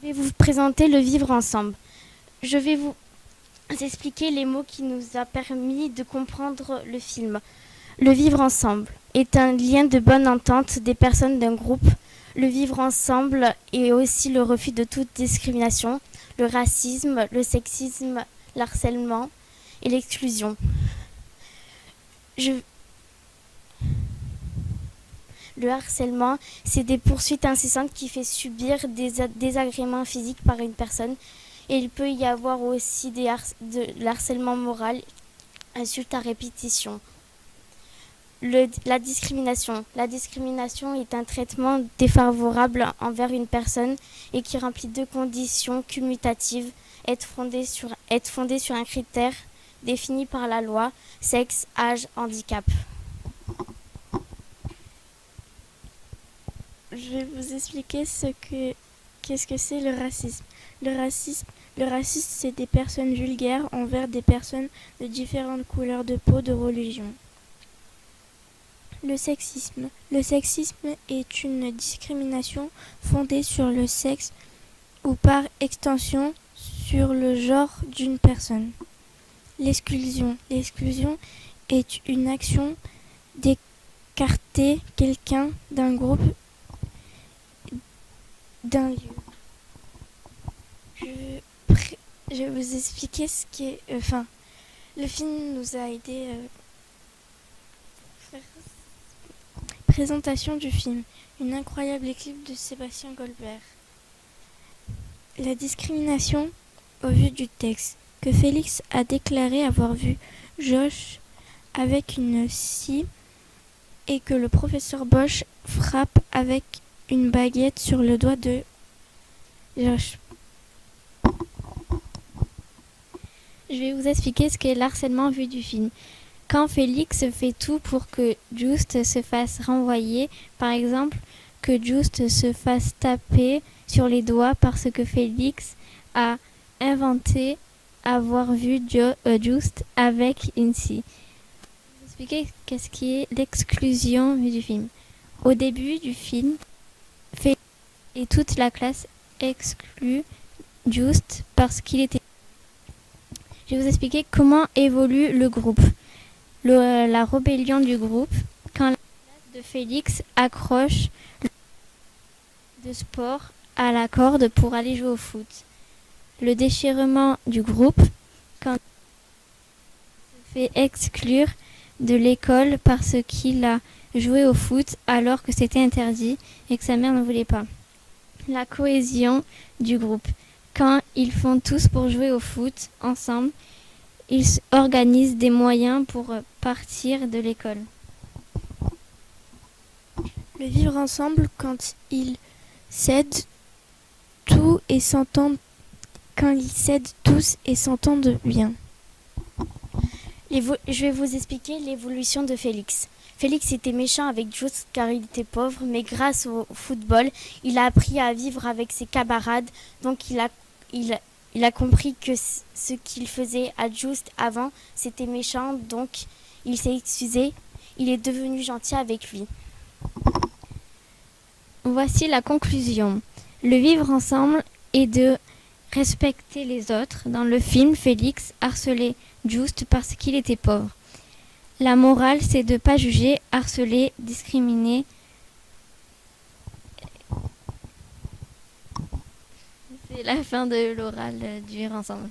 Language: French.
Je vais vous présenter le vivre ensemble. Je vais vous expliquer les mots qui nous a permis de comprendre le film. Le vivre ensemble est un lien de bonne entente des personnes d'un groupe. Le vivre ensemble est aussi le refus de toute discrimination, le racisme, le sexisme, l'harcèlement et l'exclusion. Je- Le harcèlement, c'est des poursuites incessantes qui fait subir des désagréments physiques par une personne. Et il peut y avoir aussi de l'harcèlement moral, insultes à répétition. La discrimination. La discrimination est un traitement défavorable envers une personne et qui remplit deux conditions commutatives, être fondée sur un critère défini par la loi, sexe, âge, handicap. Je vais vous expliquer qu'est-ce que c'est le racisme. Le racisme, le racisme, c'est des personnes vulgaires envers des personnes de différentes couleurs de peau, de religion. Le sexisme. Le sexisme est une discrimination fondée sur le sexe ou par extension sur le genre d'une personne. L'exclusion. L'exclusion est une action d'écarter quelqu'un d'un groupe, d'un lieu. Je vais vous expliquer ce qui est... le film nous a aidé... Présentation du film. Une incroyable équipe de Sébastien Goldberg. La discrimination au vu du texte. Que Félix a déclaré avoir vu Josh avec une scie et que le professeur Bosch frappe avec une baguette sur le doigt de Josh. Je vais vous expliquer ce qu'est l'harcèlement vu du film. Quand Félix fait tout pour que Just se fasse renvoyer, par exemple, que Just se fasse taper sur les doigts parce que Félix a inventé avoir vu Just avec une scie. Je vais vous expliquer qu'est-ce qui est l'exclusion du film. Au début du film, Félix et toute la classe excluent Just parce qu'il était... Je vais vous expliquer comment évolue le groupe. La rébellion du groupe, quand la classe de Félix accroche le sport à la corde pour aller jouer au foot. Le déchirement du groupe, quand il se fait exclure de l'école parce qu'il a joué au foot alors que c'était interdit et que sa mère ne voulait pas. La cohésion du groupe, quand ils font tous pour jouer au foot ensemble, ils organisent des moyens pour partir de l'école. Le vivre ensemble quand ils cèdent tout et s'entendent, quand ils cèdent tous et s'entendent bien. Je vais vous expliquer l'évolution de Félix. Félix était méchant avec Just car il était pauvre, mais grâce au football, il a appris à vivre avec ses camarades, donc il a compris que ce qu'il faisait à Just avant, c'était méchant, donc il s'est excusé, il est devenu gentil avec lui. Voici la conclusion. Le vivre ensemble est de respecter les autres. Dans le film, Félix harcelait Just parce qu'il était pauvre. La morale, c'est de ne pas juger, harceler, discriminer. C'est la fin de l'oral du vivre ensemble.